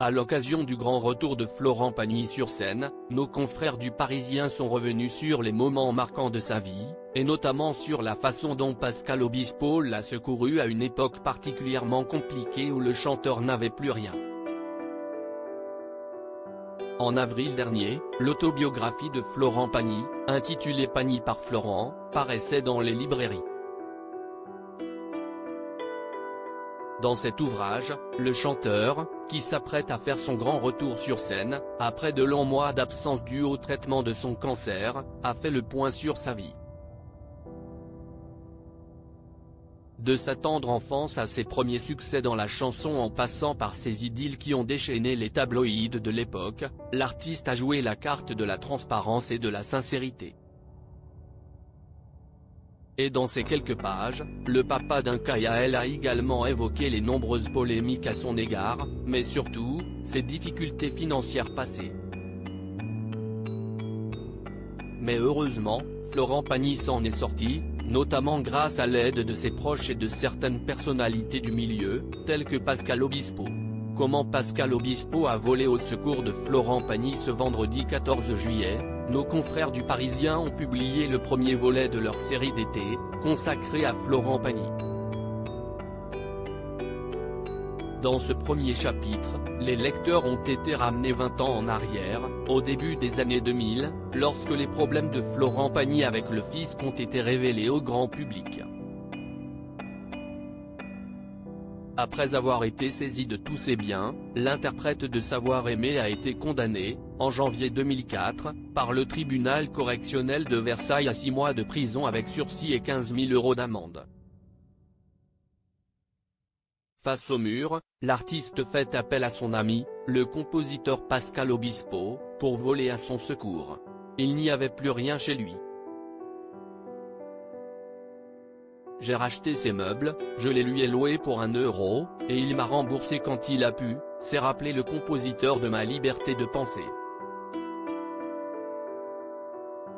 À l'occasion du grand retour de Florent Pagny sur scène, nos confrères du Parisien sont revenus sur les moments marquants de sa vie, et notamment sur la façon dont Pascal Obispo l'a secouru à une époque particulièrement compliquée où le chanteur n'avait plus rien. En avril dernier, l'autobiographie de Florent Pagny, intitulée Pagny par Florent, paraissait dans les librairies. Dans cet ouvrage, le chanteur, qui s'apprête à faire son grand retour sur scène, après de longs mois d'absence due au traitement de son cancer, a fait le point sur sa vie. De sa tendre enfance à ses premiers succès dans la chanson en passant par ses idylles qui ont déchaîné les tabloïds de l'époque, l'artiste a joué la carte de la transparence et de la sincérité. Et dans ces quelques pages, le papa d'un KAL a également évoqué les nombreuses polémiques à son égard, mais surtout, ses difficultés financières passées. Mais heureusement, Florent Pagny s'en est sorti, notamment grâce à l'aide de ses proches et de certaines personnalités du milieu, telles que Pascal Obispo. Comment Pascal Obispo a volé au secours de Florent Pagny ce vendredi 14 juillet, nos confrères du Parisien ont publié le premier volet de leur série d'été, consacrée à Florent Pagny. Dans ce premier chapitre, les lecteurs ont été ramenés 20 ans en arrière, au début des années 2000, lorsque les problèmes de Florent Pagny avec le fisc ont été révélés au grand public. Après avoir été saisi de tous ses biens, l'interprète de Savoir aimer a été condamné, en janvier 2004, par le tribunal correctionnel de Versailles à 6 mois de prison avec sursis et 15 000 € d'amende. Face au mur, l'artiste fait appel à son ami, le compositeur Pascal Obispo, pour voler à son secours. Il n'y avait plus rien chez lui. J'ai racheté ses meubles, je les lui ai loués pour 1 €, et il m'a remboursé quand il a pu, s'est rappelé le compositeur de Ma liberté de penser.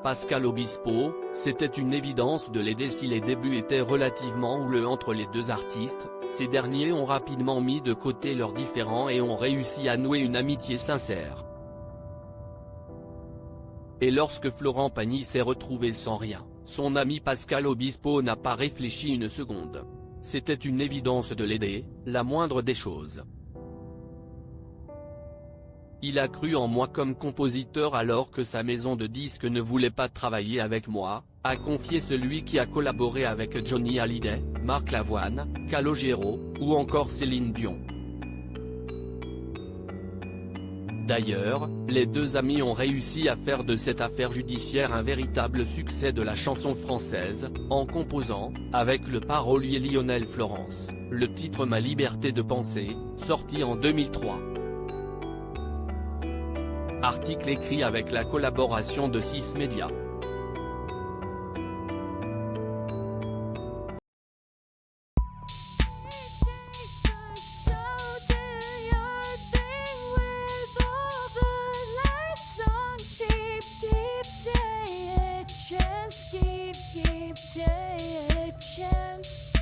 Pascal Obispo, c'était une évidence de l'aider si les débuts étaient relativement houleux entre les deux artistes, ces derniers ont rapidement mis de côté leurs différends et ont réussi à nouer une amitié sincère. Et lorsque Florent Pagny s'est retrouvé sans rien, son ami Pascal Obispo n'a pas réfléchi une seconde. C'était une évidence de l'aider, la moindre des choses. Il a cru en moi comme compositeur alors que sa maison de disques ne voulait pas travailler avec moi, a confié celui qui a collaboré avec Johnny Hallyday, Marc Lavoine, Calogero, ou encore Céline Dion. D'ailleurs, les deux amis ont réussi à faire de cette affaire judiciaire un véritable succès de la chanson française, en composant, avec le parolier Lionel Florence, le titre Ma liberté de penser, sorti en 2003. Article écrit avec la collaboration de 6 médias. Keep taking a chance.